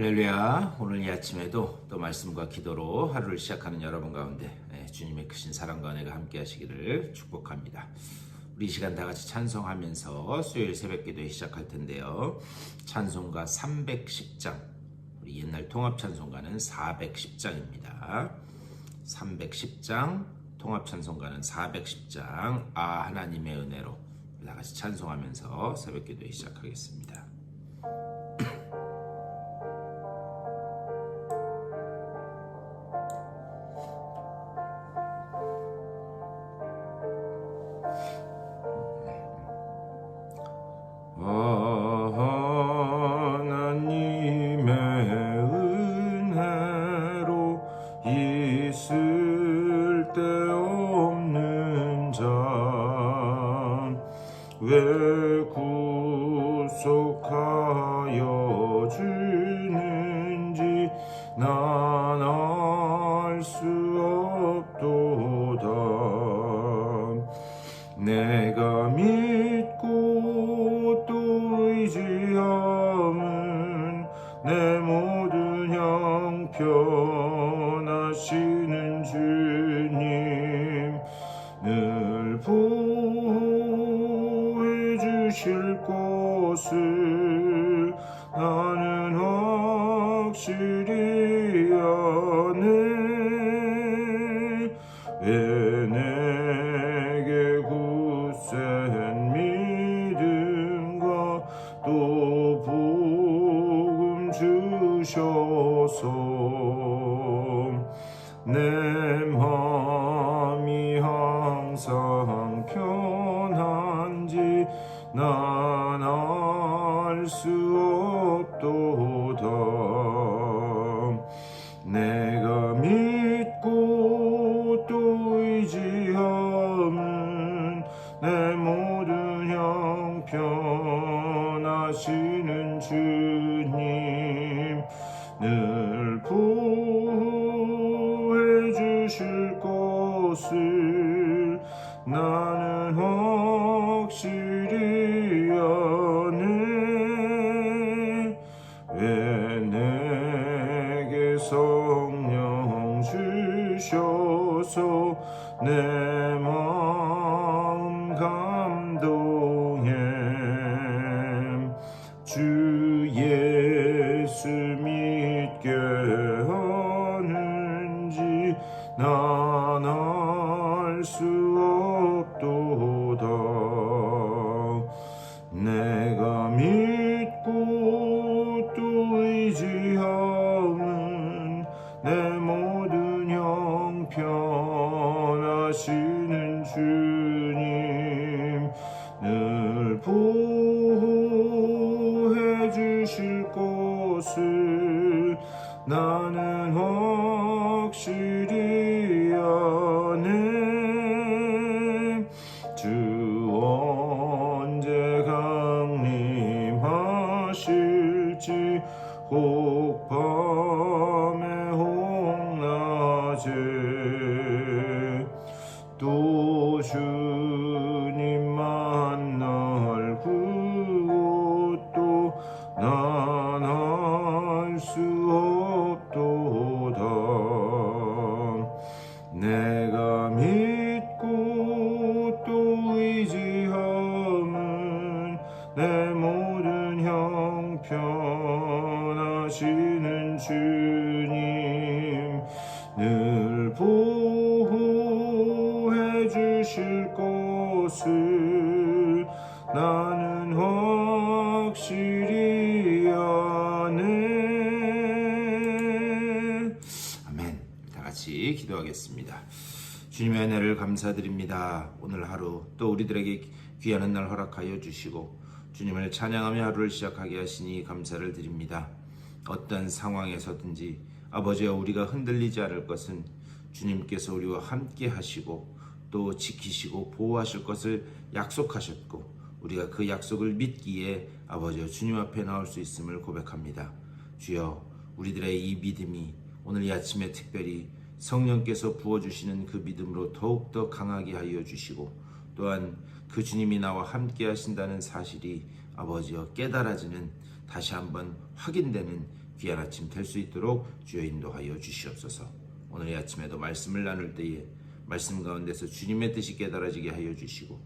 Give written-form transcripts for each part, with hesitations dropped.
할렐루야. 오늘 이 아침에도 또 말씀과 기도로 하루를 시작하는 여러분 가운데 주님의 크신 사랑과 은혜가 함께 하시기를 축복합니다. 우리 이 시간 다 같이 찬송하면서 수요일 새벽 기도에 시작할 텐데요. 찬송가 310장, 우리 옛날 통합 찬송가는 410장입니다. 310장, 통합 찬송가는 410장, 하나님의 은혜로 다 같이 찬송하면서 새벽 기도에 시작하겠습니다. 하나님의 은혜로 있을 데 없는 자 왜 구속하여 주는지 난 알 수 없도다. 내가 믿고 또 의지함은 내 모든 형편하시는 주님 늘 보호해 주실 것을 나는 확실히 아네. 왜 내게 굳센 믿음과 또 복음 주셔서 내 마음이 항상 편한지 난 알 수 없도다. 내가 믿고 또 의지함은 내 모든 형편하시는 주님 늘 보호해 주실 것을 나는 확실히 아네. 왜 내게 성령 주셔서 내 마음 감동해. 주 예수 믿게 하는지 난 알 수 없도다. 내가 믿고 또 의지함은 내 모든 형편하시는 주님 늘 보호해 주실 것을 나는 확실히 아네. 주 언제 강림하실지 혹 밤에 혹 낮에 또 주님 만날 그것도 난 알 수 없도다. 내가 믿고 또 의지함은 내 모든 형편하시는 주님 늘 보호해 주실 것을 나는 확실히 아네. 아멘. 다 같이 기도하겠습니다. 주님의 은혜를 감사드립니다. 오늘 하루 또 우리들에게 귀한 날 허락하여 주시고 주님을 찬양하며 하루를 시작하게 하시니 감사를 드립니다. 어떤 상황에서든지 아버지여 우리가 흔들리지 않을 것은 주님께서 우리와 함께 하시고 또 지키시고 보호하실 것을 약속하셨고 우리가 그 약속을 믿기에 아버지여 주님 앞에 나올 수 있음을 고백합니다. 주여 우리들의 이 믿음이 오늘 이 아침에 특별히 성령께서 부어주시는 그 믿음으로 더욱더 강하게 하여 주시고 또한 그 주님이 나와 함께 하신다는 사실이 아버지여 깨달아지는 다시 한번 확인되는 귀한 아침 될 수 있도록 주여 인도하여 주시옵소서. 오늘 이 아침에도 말씀을 나눌 때에 말씀 가운데서 주님의 뜻이 깨달아지게 하여 주시고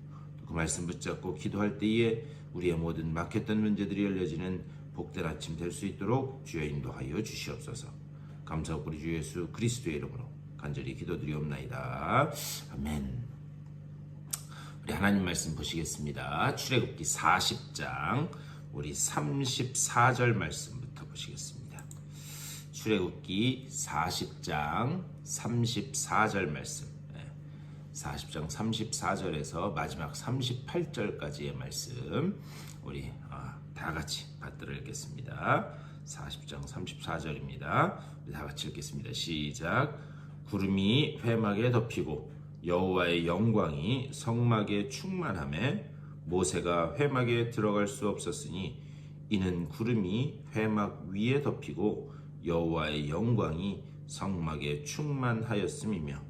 그 말씀 붙잡고 기도할 때에 우리의 모든 막혔던 문제들이 열려지는 복된 아침 될 수 있도록 주여 인도하여 주시옵소서. 감사하고 우리 주 예수 그리스도의 이름으로 간절히 기도드리옵나이다. 아멘. 우리 하나님 말씀 보시겠습니다. 출애굽기 40장 우리 34절 말씀부터 보시겠습니다. 출애굽기 40장 34절 말씀, 40장 34절에서 마지막 38절까지의 말씀 우리 다 같이 받들어 읽겠습니다. 40장 34절입니다. 우리 다 같이 읽겠습니다. 시작. 구름이 회막에 덮이고 여호와의 영광이 성막에 충만하매 모세가 회막에 들어갈 수 없었으니 이는 구름이 회막 위에 덮이고 여호와의 영광이 성막에 충만하였음이며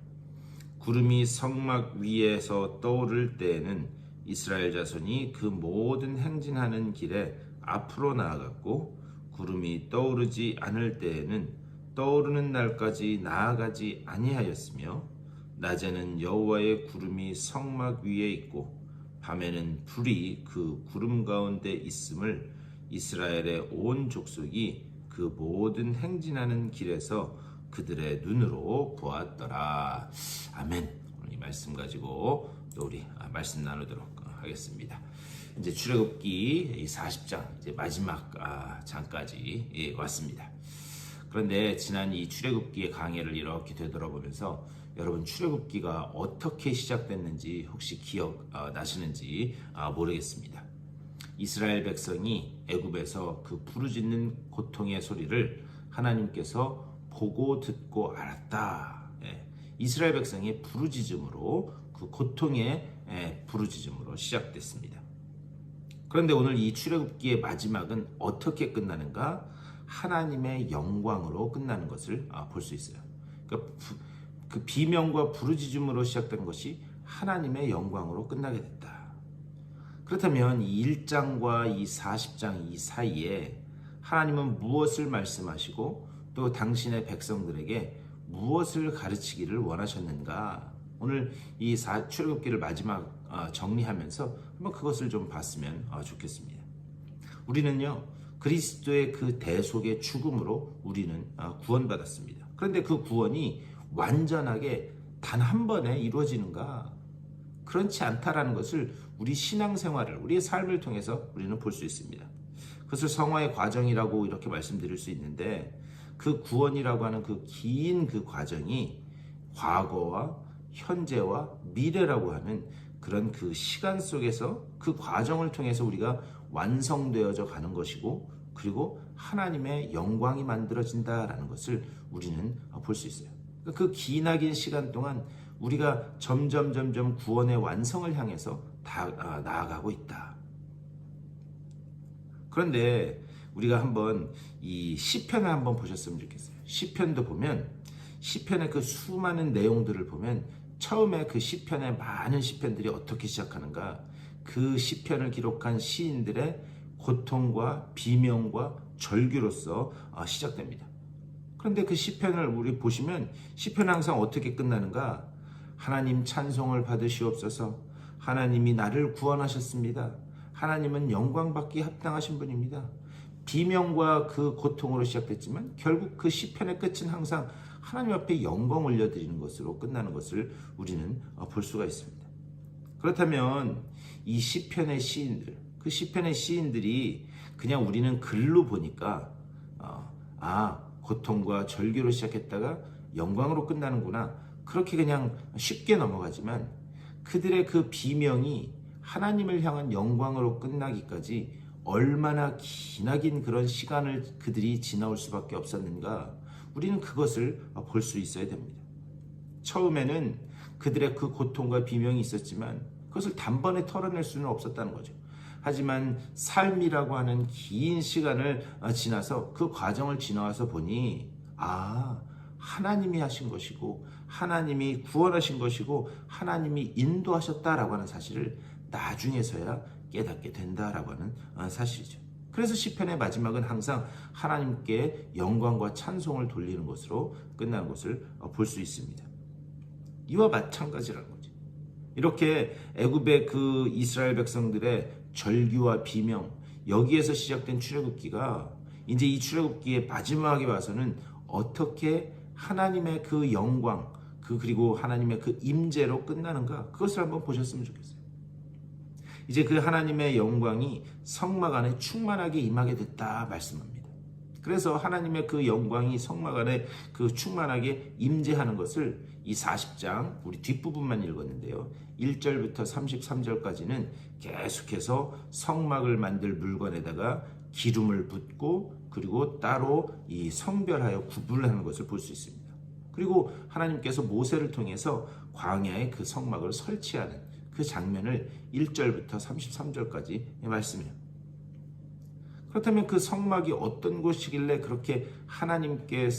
구름이 성막 위에서 떠오를 때에는 이스라엘 자손이 그 모든 행진하는 길에 앞으로 나아갔고 구름이 떠오르지 않을 때에는 떠오르는 날까지 나아가지 아니하였으며 낮에는 여호와의 구름이 성막 위에 있고 밤에는 불이 그 구름 가운데 있음을 이스라엘의 온 족속이 그 모든 행진하는 길에서 그들의 눈으로 보았더라. 아멘. 오늘 이 말씀 가지고 또 우리 말씀 나누도록 하겠습니다. 이제 출애굽기 40장 이제 마지막 장까지 왔습니다. 그런데 지난 이 출애굽기의 강해를 이렇게 되돌아보면서 여러분 출애굽기가 어떻게 시작됐는지 혹시 기억 나시는지 모르겠습니다. 이스라엘 백성이 애굽에서 그 부르짖는 고통의 소리를 하나님께서 보고 듣고 알았다. 이스라엘 백성의 부르짖음으로 그 고통의 부르짖음으로 시작됐습니다. 그런데 오늘 이 출애굽기의 마지막은 어떻게 끝나는가? 하나님의 영광으로 끝나는 것을 볼 수 있어요. 그러니까 그 비명과 부르짖음으로 시작된 것이 하나님의 영광으로 끝나게 됐다. 그렇다면 이 1장과 이 40장 이 사이에 하나님은 무엇을 말씀하시고 또 당신의 백성들에게 무엇을 가르치기를 원하셨는가? 오늘 이 출애굽기를 마지막 정리하면서 한번 그것을 좀 봤으면 좋겠습니다. 우리는요 그리스도의 그 대속의 죽음으로 우리는 구원받았습니다. 그런데 그 구원이 완전하게 단 한 번에 이루어지는가? 그렇지 않다라는 것을 우리 신앙생활을 우리의 삶을 통해서 우리는 볼 수 있습니다. 그것을 성화의 과정이라고 이렇게 말씀드릴 수 있는데 그 구원이라고 하는 그 긴 그 과정이 과거와 현재와 미래라고 하는 그런 그 시간 속에서 그 과정을 통해서 우리가 완성되어져 가는 것이고 그리고 하나님의 영광이 만들어진다라는 것을 우리는 볼 수 있어요. 그 기나긴 시간 동안 우리가 점점 구원의 완성을 향해서 나아가고 있다. 그런데 우리가 한번 이 시편을 한번 보셨으면 좋겠어요. 시편도 보면 시편의 그 수많은 내용들을 보면 처음에 그 시편의 많은 시편들이 어떻게 시작하는가? 그 시편을 기록한 시인들의 고통과 비명과 절규로서 시작됩니다. 그런데 그 시편을 우리 보시면 시편은 항상 어떻게 끝나는가? 하나님 찬송을 받으시옵소서. 하나님이 나를 구원하셨습니다. 하나님은 영광받기 합당하신 분입니다. 비명과 그 고통으로 시작됐지만 결국 그 시편의 끝은 항상 하나님 앞에 영광 올려드리는 것으로 끝나는 것을 우리는 볼 수가 있습니다. 그렇다면 이 시편의 시인들, 그 시편의 시인들이 그냥 우리는 글로 보니까 고통과 절규로 시작했다가 영광으로 끝나는구나 그렇게 그냥 쉽게 넘어가지만 그들의 그 비명이 하나님을 향한 영광으로 끝나기까지 얼마나 기나긴 그런 시간을 그들이 지나올 수밖에 없었는가 우리는 그것을 볼 수 있어야 됩니다. 처음에는 그들의 그 고통과 비명이 있었지만 그것을 단번에 털어낼 수는 없었다는 거죠. 하지만 삶이라고 하는 긴 시간을 지나서 그 과정을 지나와서 보니 하나님이 하신 것이고 하나님이 구원하신 것이고 하나님이 인도하셨다라고 하는 사실을 나중에서야 깨닫게 된다라고 하는 사실이죠. 그래서 시편의 마지막은 항상 하나님께 영광과 찬송을 돌리는 것으로 끝나는 것을 볼 수 있습니다. 이와 마찬가지라는 거죠. 이렇게 애굽의 그 이스라엘 백성들의 절규와 비명, 여기에서 시작된 출애굽기가 이제 이 출애굽기의 마지막에 와서는 어떻게 하나님의 그 영광, 그리고 하나님의 그 임재로 끝나는가, 그것을 한번 보셨으면 좋겠어요. 이제 그 하나님의 영광이 성막 안에 충만하게 임하게 됐다 말씀합니다. 그래서 하나님의 그 영광이 성막 안에 그 충만하게 임재하는 것을 이 40장 우리 뒷부분만 읽었는데요, 1절부터 33절까지는 계속해서 성막을 만들 물건에다가 기름을 붓고 그리고 따로 이 성별하여 구분하는 것을 볼 수 있습니다. 그리고 하나님께서 모세를 통해서 광야에 그 성막을 설치하는 그 장면을 1절부터 33절까지 말씀해요. 그렇다면 그 성막이 어떤 곳이길래 그렇게 하나님께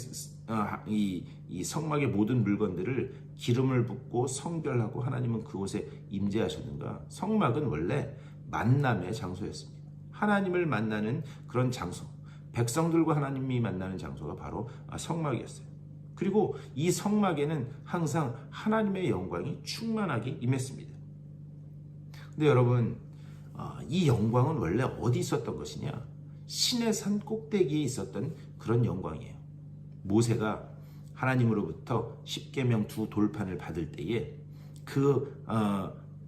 이 성막의 모든 물건들을 기름을 붓고 성별하고 하나님은 그곳에 임재하셨는가? 성막은 원래 만남의 장소였습니다. 하나님을 만나는 그런 장소, 백성들과 하나님이 만나는 장소가 바로 성막이었어요. 그리고 이 성막에는 항상 하나님의 영광이 충만하게 임했습니다. 근데 여러분, 이 영광은 원래 어디 있었던 것이냐? 신의 산 꼭대기에 있었던 그런 영광이에요. 모세가 하나님으로부터 십계명 두 돌판을 받을 때에 그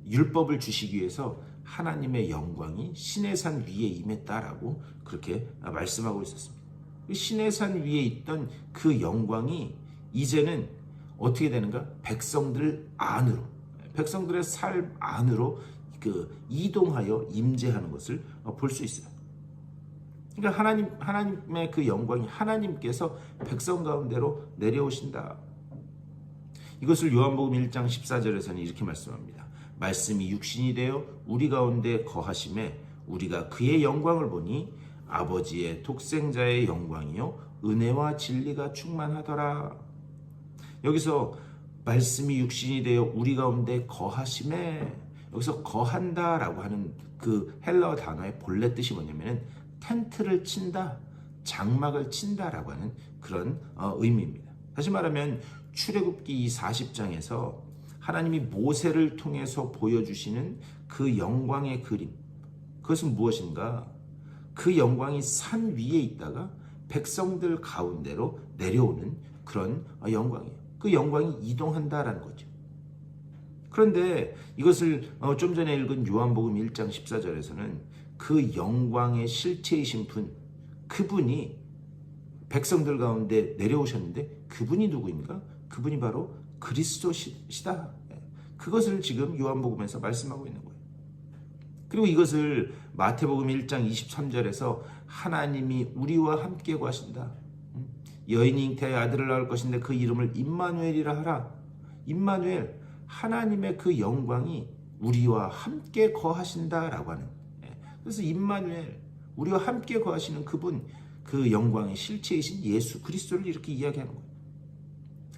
율법을 주시기 위해서 하나님의 영광이 신의 산 위에 임했다라고 그렇게 말씀하고 있었습니다. 신의 산 위에 있던 그 영광이 이제는 어떻게 되는가? 백성들 안으로, 백성들의 삶 안으로 이동하여 임재하는 것을 볼 수 있어요. 그러니까 하나님의 그 영광이 하나님께서 백성 가운데로 내려오신다. 이것을 요한복음 1장 14절에서는 이렇게 말씀합니다. 말씀이 육신이 되어 우리 가운데 거하심에 우리가 그의 영광을 보니 아버지의 독생자의 영광이요 은혜와 진리가 충만하더라. 여기서 말씀이 육신이 되어 우리 가운데 거하심에, 여기서 거한다라고 하는 그 헬라어 단어의 본래 뜻이 뭐냐면은 텐트를 친다, 장막을 친다라고 하는 그런 의미입니다. 다시 말하면 출애굽기 40장에서 하나님이 모세를 통해서 보여주시는 그 영광의 그림, 그것은 무엇인가? 그 영광이 산 위에 있다가 백성들 가운데로 내려오는 그런 영광이에요. 그 영광이 이동한다라는 거죠. 그런데 이것을 좀 전에 읽은 요한복음 1장 14절에서는 그 영광의 실체이신 분, 그분이 백성들 가운데 내려오셨는데 그분이 누구인가? 그분이 바로 그리스도시다. 그것을 지금 요한복음에서 말씀하고 있는 거예요. 그리고 이것을 마태복음 1장 23절에서 하나님이 우리와 함께 거하신다. 여인이 잉태하여 아들을 낳을 것인데 그 이름을 임마누엘이라 하라. 임마누엘, 하나님의 그 영광이 우리와 함께 거하신다라고 하는, 그래서 임마누엘, 우리와 함께 거하시는 그분, 그 영광의 실체이신 예수 그리스도를 이렇게 이야기하는 거예요.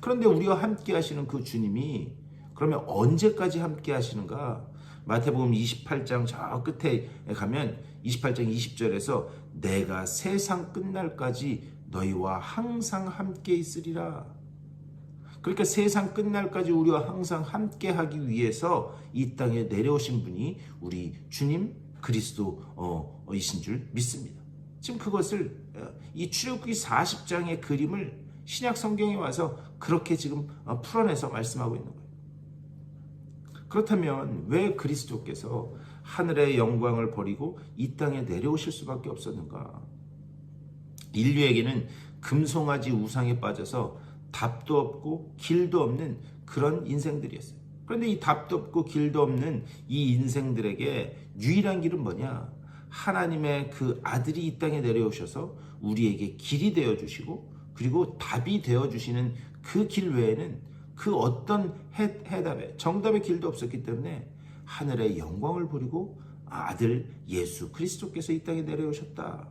그런데 우리와 함께 하시는 그 주님이 그러면 언제까지 함께 하시는가? 마태복음 28장 저 끝에 가면 28장 20절에서 내가 세상 끝날까지 너희와 항상 함께 있으리라. 그러니까 세상 끝날까지 우리와 항상 함께 하기 위해서 이 땅에 내려오신 분이 우리 주님 그리스도이신 줄 믿습니다. 지금 그것을 이 출애굽기 40장의 그림을 신약 성경에 와서 그렇게 지금 풀어내서 말씀하고 있는 거예요. 그렇다면 왜 그리스도께서 하늘의 영광을 버리고 이 땅에 내려오실 수밖에 없었는가? 인류에게는 금송아지 우상에 빠져서 답도 없고 길도 없는 그런 인생들이었어요. 그런데 이 답도 없고 길도 없는 이 인생들에게 유일한 길은 뭐냐? 하나님의 그 아들이 이 땅에 내려오셔서 우리에게 길이 되어주시고 그리고 답이 되어주시는 그 길 외에는 그 어떤 해답에 정답의 길도 없었기 때문에 하늘의 영광을 버리고 아들 예수 그리스도께서 이 땅에 내려오셨다.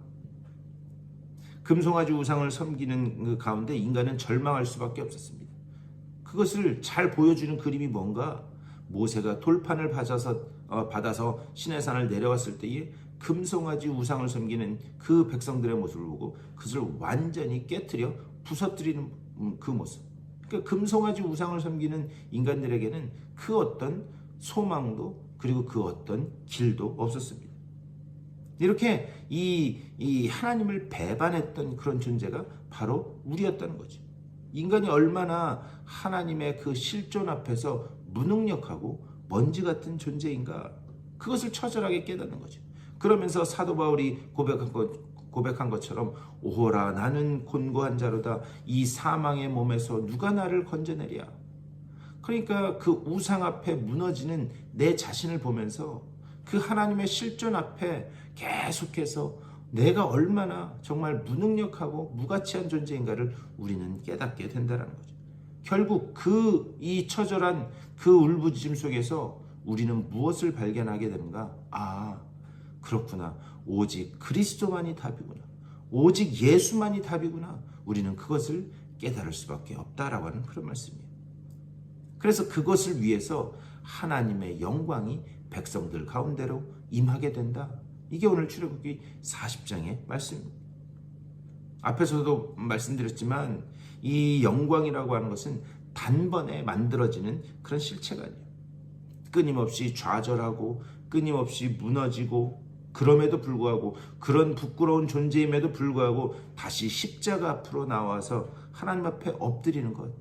금송아지 우상을 섬기는 그 가운데 인간은 절망할 수밖에 없었습니다. 그것을 잘 보여주는 그림이 뭔가? 모세가 돌판을 받아서 시내산을 내려왔을 때에 금송아지 우상을 섬기는 그 백성들의 모습을 보고 그것을 완전히 깨트려 부서뜨리는 그 모습. 그러니까 금송아지 우상을 섬기는 인간들에게는 그 어떤 소망도 그리고 그 어떤 길도 없었습니다. 이렇게 이 하나님을 배반했던 그런 존재가 바로 우리였다는 거죠. 인간이 얼마나 하나님의 그 실존 앞에서 무능력하고 먼지 같은 존재인가, 그것을 처절하게 깨닫는 거죠. 그러면서 사도 바울이 고백한 것처럼 오호라 나는 곤고한 자로다. 이 사망의 몸에서 누가 나를 건져내랴. 그러니까 그 우상 앞에 무너지는 내 자신을 보면서 그 하나님의 실존 앞에 계속해서 내가 얼마나 정말 무능력하고 무가치한 존재인가를 우리는 깨닫게 된다는 거죠. 결국 이 처절한 그 울부짖음 속에서 우리는 무엇을 발견하게 되는가? 그렇구나. 오직 그리스도만이 답이구나. 오직 예수만이 답이구나. 우리는 그것을 깨달을 수밖에 없다라고 하는 그런 말씀이에요. 그래서 그것을 위해서 하나님의 영광이 백성들 가운데로 임하게 된다. 이게 오늘 출애굽기 40장의 말씀입니다. 앞에서도 말씀드렸지만 이 영광이라고 하는 것은 단번에 만들어지는 그런 실체가 아니에요. 끊임없이 좌절하고 끊임없이 무너지고 그럼에도 불구하고 그런 부끄러운 존재임에도 불구하고 다시 십자가 앞으로 나와서 하나님 앞에 엎드리는 것,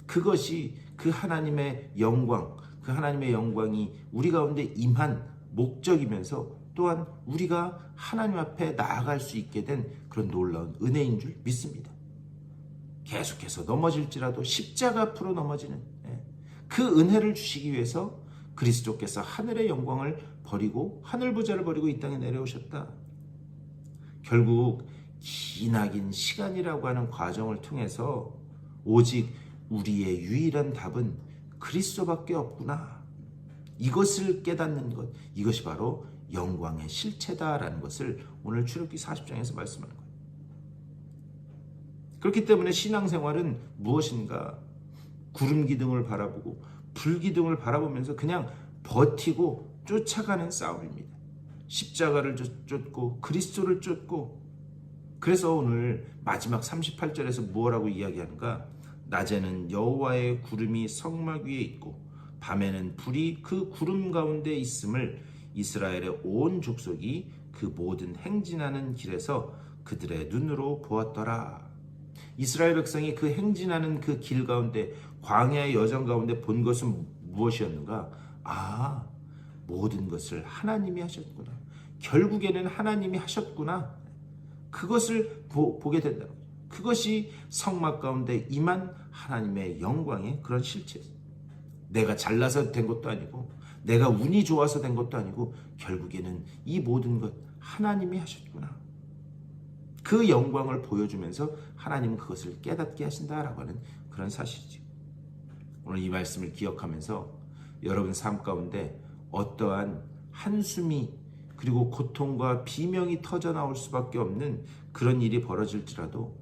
그것이 그 하나님의 영광, 그 하나님의 영광이 우리 가운데 임한 목적이면서 또한 우리가 하나님 앞에 나아갈 수 있게 된 그런 놀라운 은혜인 줄 믿습니다. 계속해서 넘어질지라도 십자가 앞으로 넘어지는 그 은혜를 주시기 위해서 그리스도께서 하늘의 영광을 버리고 하늘보좌를 버리고 이 땅에 내려오셨다. 결국 기나긴 시간이라고 하는 과정을 통해서 오직 우리의 유일한 답은 그리스도밖에 없구나. 이것을 깨닫는 것, 이것이 바로 영광의 실체다라는 것을 오늘 출애굽기 40장에서 말씀하는 거예요. 그렇기 때문에 신앙생활은 무엇인가? 구름 기둥을 바라보고 불 기둥을 바라보면서 그냥 버티고 쫓아가는 싸움입니다. 십자가를 쫓고 그리스도를 쫓고. 그래서 오늘 마지막 38절에서 무엇라고 이야기하는가? 낮에는 여호와의 구름이 성막 위에 있고 밤에는 불이 그 구름 가운데 있음을 이스라엘의 온 족속이 그 모든 행진하는 길에서 그들의 눈으로 보았더라. 이스라엘 백성이 그 행진하는 그 길 가운데, 광야의 여정 가운데 본 것은 무엇이었는가? 모든 것을 하나님이 하셨구나. 결국에는 하나님이 하셨구나. 그것을 보게 된다는 거죠. 그것이 성막 가운데 임한 하나님의 영광의 그런 실체였어요. 내가 잘나서 된 것도 아니고 내가 운이 좋아서 된 것도 아니고 결국에는 이 모든 것 하나님이 하셨구나. 그 영광을 보여주면서 하나님은 그것을 깨닫게 하신다라고 하는 그런 사실이죠. 오늘 이 말씀을 기억하면서 여러분 삶 가운데 어떠한 한숨이 그리고 고통과 비명이 터져 나올 수밖에 없는 그런 일이 벌어질지라도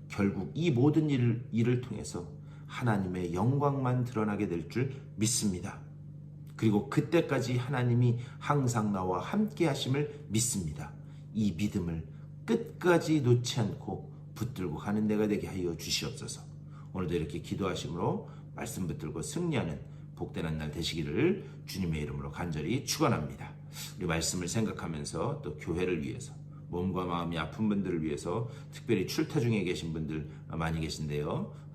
결국 이 모든 일을 통해서 하나님의 영광만 드러나게 될 줄 믿습니다. 그리고 그때까지 하나님이 항상 나와 함께 하심을 믿습니다. 이 믿음을 끝까지 놓지 않고 붙들고 가는 내가 되게 하여 주시옵소서. 오늘도 이렇게 기도하심으로 말씀 붙들고 승리하는 복된 한 날 되시기를 주님의 이름으로 간절히 축원합니다. 우리 말씀을 생각하면서 또 교회를 위해서, 몸과 마음이 아픈 분들을 위해서, 특별히 출타 중에 계신 분들 많이 계신데요.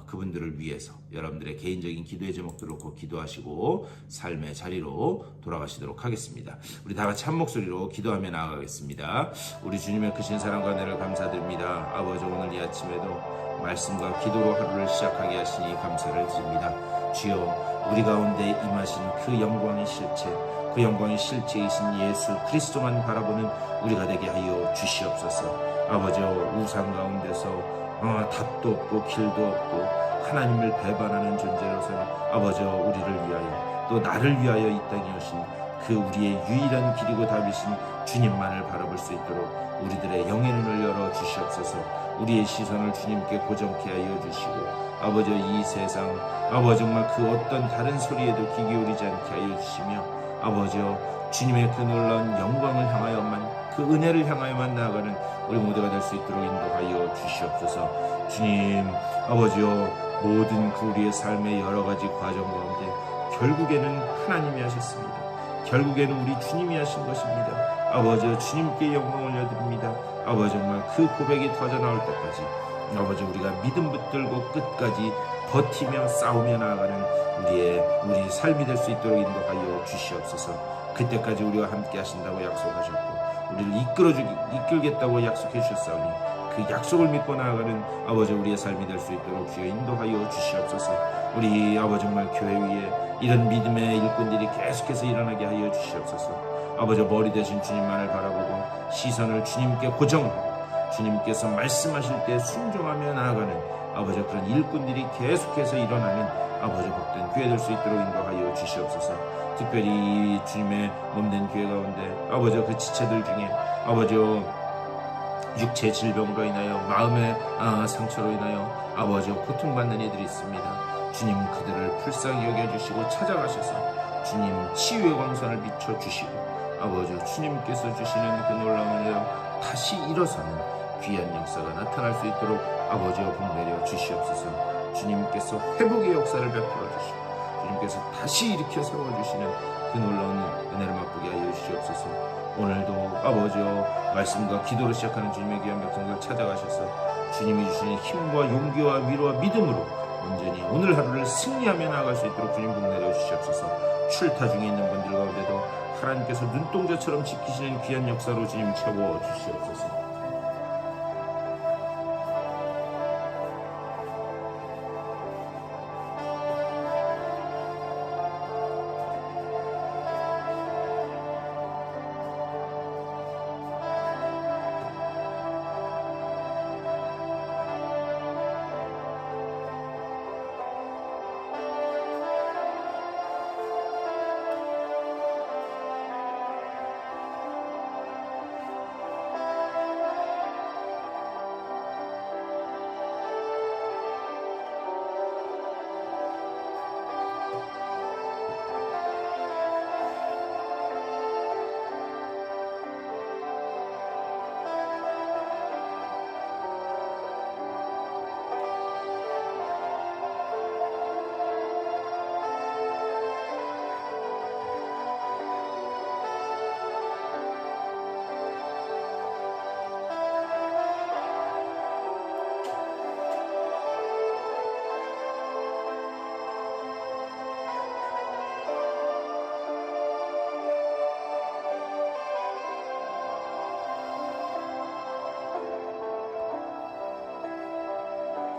그분들을 위해서 여러분들의 개인적인 기도의 제목들을 꼭 기도하시고 삶의 자리로 돌아가시도록 하겠습니다. 우리 다 같이 한 목소리로 기도하며 나아가겠습니다. 우리 주님의 크신 사랑과 은혜를 감사드립니다. 아버지, 오늘 이 아침에도 말씀과 기도로 하루를 시작하게 하시니 감사를 드립니다. 주여, 우리 가운데 임하신 그 영광의 실체, 그 영광의 실체이신 예수 그리스도만 바라보는 우리가 되게 하여 주시옵소서. 아버지, 우상 가운데서 답도 없고 길도 없고 하나님을 배반하는 존재로서는 아버지, 우리를 위하여 또 나를 위하여 이 땅에 오신 그 우리의 유일한 길이고 답이신 주님만을 바라볼 수 있도록 우리들의 영의 눈을 열어 주시옵소서. 우리의 시선을 주님께 고정케 하여 주시고 아버지, 이 세상 아버지 정말 그 어떤 다른 소리에도 귀 기울이지 않게 하여 주시며 아버지여 주님의 그 놀라운 영광을 향하여만, 그 은혜를 향하여만 나아가는 우리 모두가 될 수 있도록 인도하여 주시옵소서. 주님 아버지여, 모든 그 우리의 삶의 여러 가지 과정 가운데 결국에는 하나님이 하셨습니다. 결국에는 우리 주님이 하신 것입니다. 아버지여, 주님께 영광 올려드립니다. 아버지, 정말 그 고백이 터져 나올 때까지 아버지 우리가 믿음 붙들고 끝까지 버티며 싸우며 나아가는 우리 삶이 될 수 있도록 인도하여 주시옵소서. 그때까지 우리와 함께 하신다고 약속하셨고 우리를 이끌겠다고 약속해 주셨사오니 그 약속을 믿고 나아가는 아버지 우리의 삶이 될 수 있도록 주여 인도하여 주시옵소서. 우리 아버지 정말 교회 위에 이런 믿음의 일꾼들이 계속해서 일어나게 하여 주시옵소서. 아버지 머리 대신 주님만을 바라보고 시선을 주님께 고정하고 주님께서 말씀하실 때 순종하며 나아가는 아버지 그런 일꾼들이 계속해서 일어나는 아버지 복된 교회 될 수 있도록 인도하여 주시옵소서. 특별히 주님의 몸된 교회 가운데 아버지 그 지체들 중에 아버지요 육체 질병으로 인하여 마음의 상처로 인하여 아버지 고통받는 이들이 있습니다. 주님 그들을 불쌍히 여겨주시고 찾아가셔서 주님 치유의 광선을 비춰주시고 아버지 주님께서 주시는 그 놀라운 은혜로 다시 일어서는 귀한 역사가 나타날 수 있도록 아버지여 복내려 주시옵소서. 주님께서 회복의 역사를 베풀어 주시고 주님께서 다시 일으켜 세워주시는 그 놀라운 은혜를 맛보게 하여 주시옵소서. 오늘도 아버지여 말씀과 기도로 시작하는 주님의 귀한 백성들 찾아가셔서 주님이 주시는 힘과 용기와 위로와 믿음으로 온전히 오늘 하루를 승리하며 나아갈 수 있도록 주님 복내려 주시옵소서. 출타 중에 있는 분들 가운데도 하나님께서 눈동자처럼 지키시는 귀한 역사로 주님 채워 주시옵소서.